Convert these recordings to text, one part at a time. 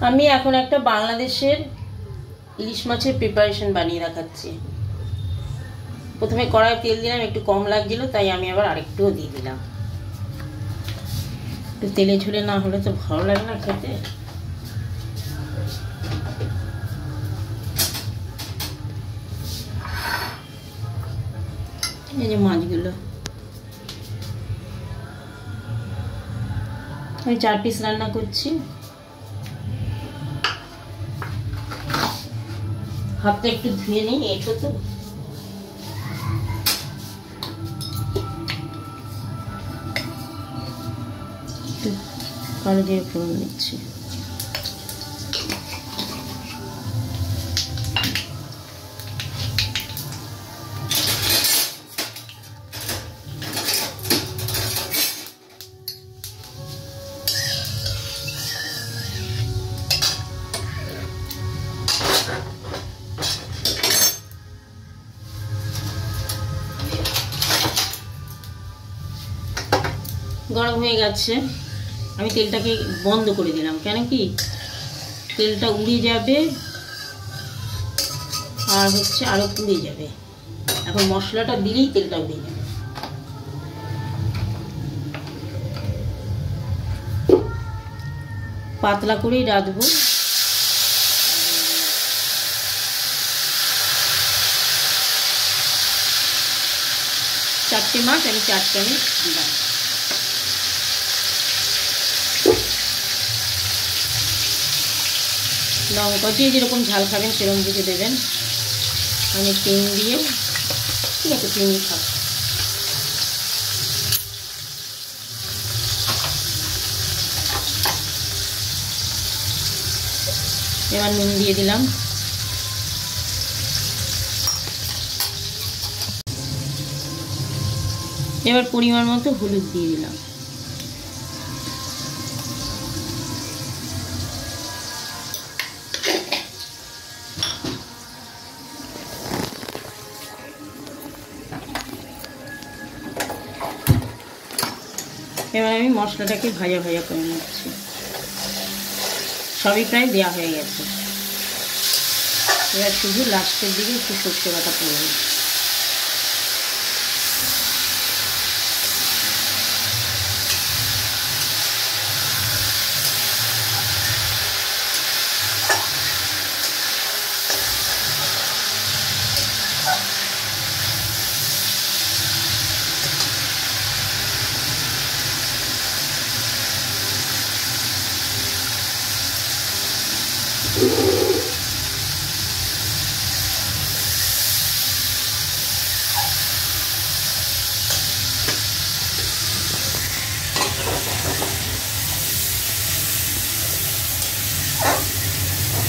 আমি এখন একটা বাংলাদেশের ইলিশ মাছের প্রিপারেশন বানিয়ে দেখাচ্ছি। প্রথমে কড়াইয়ে তেল দিলাম, একটু কম লাগছিল তাই আমি আবার আরেকটুও দিয়ে দিলাম। একটু তেলে ঝুলে না হলে তো ভালো লাগে না খেতে। এই যে মাছগুলো আমি 4 পিস রান্না করছি। হাতটা একটু ধুয়ে নিই, এঁঠো তো। কালো জিরে ফোড়ন দিচ্ছি। গরম হয়ে গেছে, আমি তেলটাকে বন্ধ করে দিলাম। কেন কি তেলটা উড়ে যাবে আর আরো পুড়ে যাবে। এখন মশলাটা দিলেই তেলটা উড়ে যাবে। পাতলা করেই রাঁধবো। 4টে মাছ আমি 4টে আমি দিলাম। লঙ্কা দিয়ে যেরকম ঝাল খাবেন সেরকম বুঝে দেবেন। আমি 3 দিয়ে, ঠিক আছে 3 খাব। এবার নুন দিয়ে দিলাম। এবার পরিমাণ মতো হলুদ দিয়ে দিলাম। এবার আমি মশলাটাকে ভাজা ভাজা করে নিচ্ছি। সবই প্রায় দেওয়া হয়ে গেছে। এবার শুধু লাস্টের দিকে একটু সর্ষে বাটা করবো।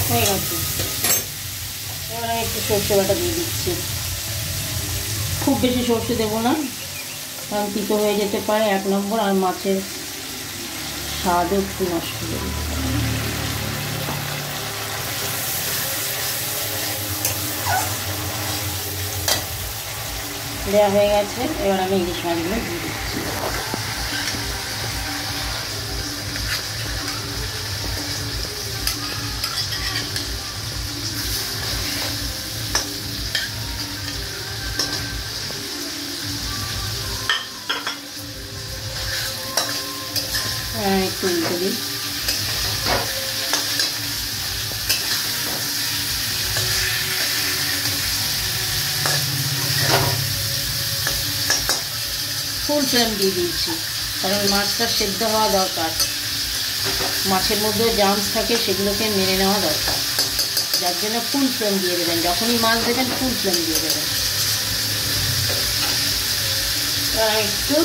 হয়ে গেছে। এবার আমি একটু সর্ষে বাটা দিয়ে দিচ্ছি। খুব বেশি সর্ষে দেবো না, কারণ তিতো হয়ে যেতে পারে 1 নম্বর, আর মাছের স্বাদও একটু নষ্ট হয়ে যাবে। দেওয়া হয়ে গেছে। এবার আমি ইলিশ মাছগুলো দিয়ে দিচ্ছি। একটু উল্টে দিই। ফুল ফ্লেম দিয়ে দিয়েছি, কারণ মাছটা সেদ্ধ হওয়া দরকার। মাছের মধ্যে জার্মস থাকে, সেগুলোকে মেনে নেওয়া দরকার। যার জন্য ফুল ফ্লেম দিয়ে দেবেন। যখনই মাছ দেবেন ফুল ফ্লেম দিয়ে দেবেন। একটু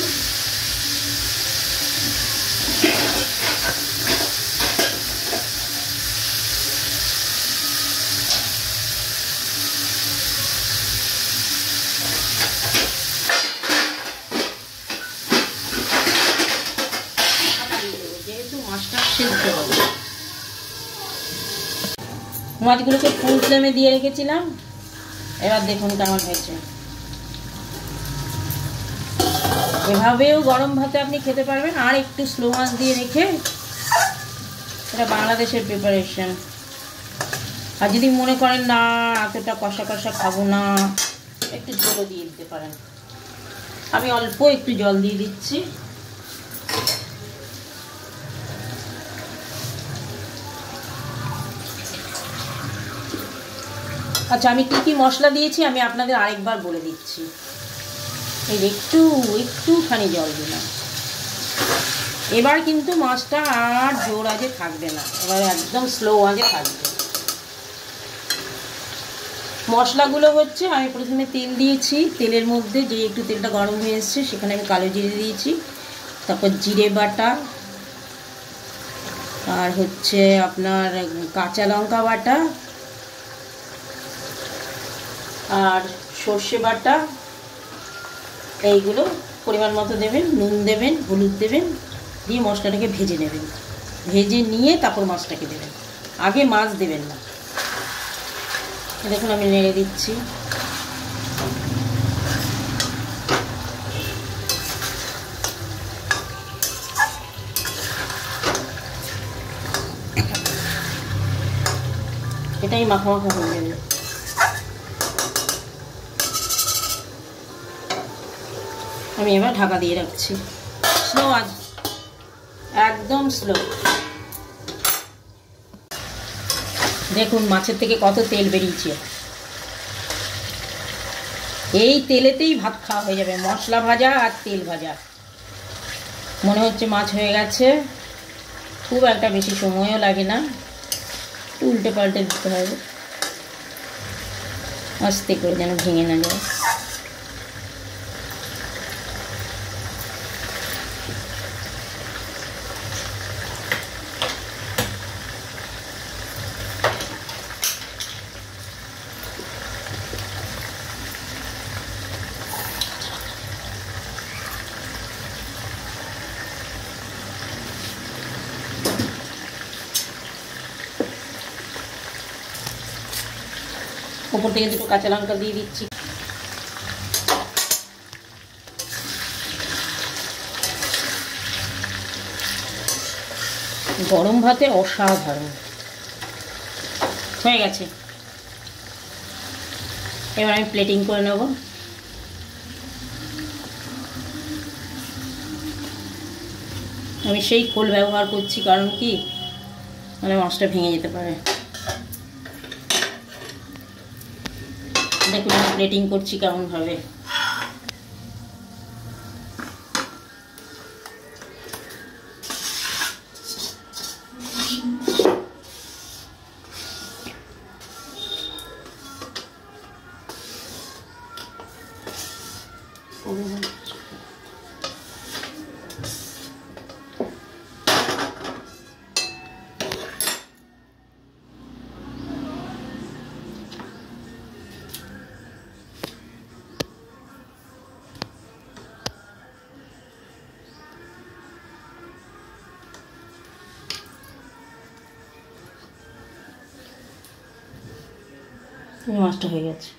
যেহেতু মাছটা সেদ্ধ হবে। মাছগুলোকে ফুল ফ্লেমে দিয়ে রেখেছিলাম। এবার দেখুন কেমন হয়েছে। এভাবেও গরম ভাতে আপনি খেতে পারবেন। আর একটু স্লো আঁচ দিয়ে রেখে এটা বাংলাদেশের প্রিপারেশন। আর যদি মনে করেন না এতটা কষা কষা খাবো না, একটু জলও দিয়ে দিতে পারেন। আমি অল্প একটু জল দিয়ে দিচ্ছি। আচ্ছা, আমি কি কি মশলা দিয়েছি আমি আপনাদের আরেকবার বলে দিচ্ছি। এই একটুখানি জল দিলাম। এবার কিন্তু মাছটা আর জোর আঁচে থাকবে না, এবার একদম স্লো আঁচে থাকবে। মশলাগুলো হচ্ছে, আমি প্রথমে তেল দিয়েছি, তেলের মধ্যে যে একটু তেলটা গরম হয়ে এসছে সেখানে আমি কালো জিরে দিয়েছি, তারপর জিরে বাটা, আর হচ্ছে আপনার কাঁচা লঙ্কা বাটা, আর সর্ষে বাটা, এইগুলো পরিমাণ মতো দেবেন। নুন দেবেন, হলুদ দেবেন, দিয়ে মশলাটাকে ভেজে নেবেন। ভেজে নিয়ে তারপর মাছটাকে দেবেন, আগে মাছ দেবেন না। দেখুন আমি নেড়ে দিচ্ছি। এটাই মাখা মাখা হয়ে যাবে। আমি এবার ঢাকা দিয়ে রাখছি। স্লো আঁচ, একদম স্লো। দেখুন মাছের থেকে কত তেল বেরিয়েছে। এই তেলেতেই ভাত খাওয়া হয়ে যাবে, মশলা ভাজা আর তেল ভাজা। মনে হচ্ছে মাছ হয়ে গেছে, খুব একটা বেশি সময়ও লাগে না। উল্টে পাল্টে দিতে হবে আস্তে করে, যেন ভেঙে না যায়। উপর থেকে দুটো কাঁচা লঙ্কা দিয়ে দিচ্ছি। গরম ভাতে অসাধারণ হয়ে গেছে। এবার আমি প্লেটিং করে নেব। আমি সেই খোল ব্যবহার করছি, কারণ কি মানে মাছটা ভেঙে যেতে পারে। দেখুন আমি প্লেটিং করছি কেমনভাবে। মাছটা হয়ে গেছে।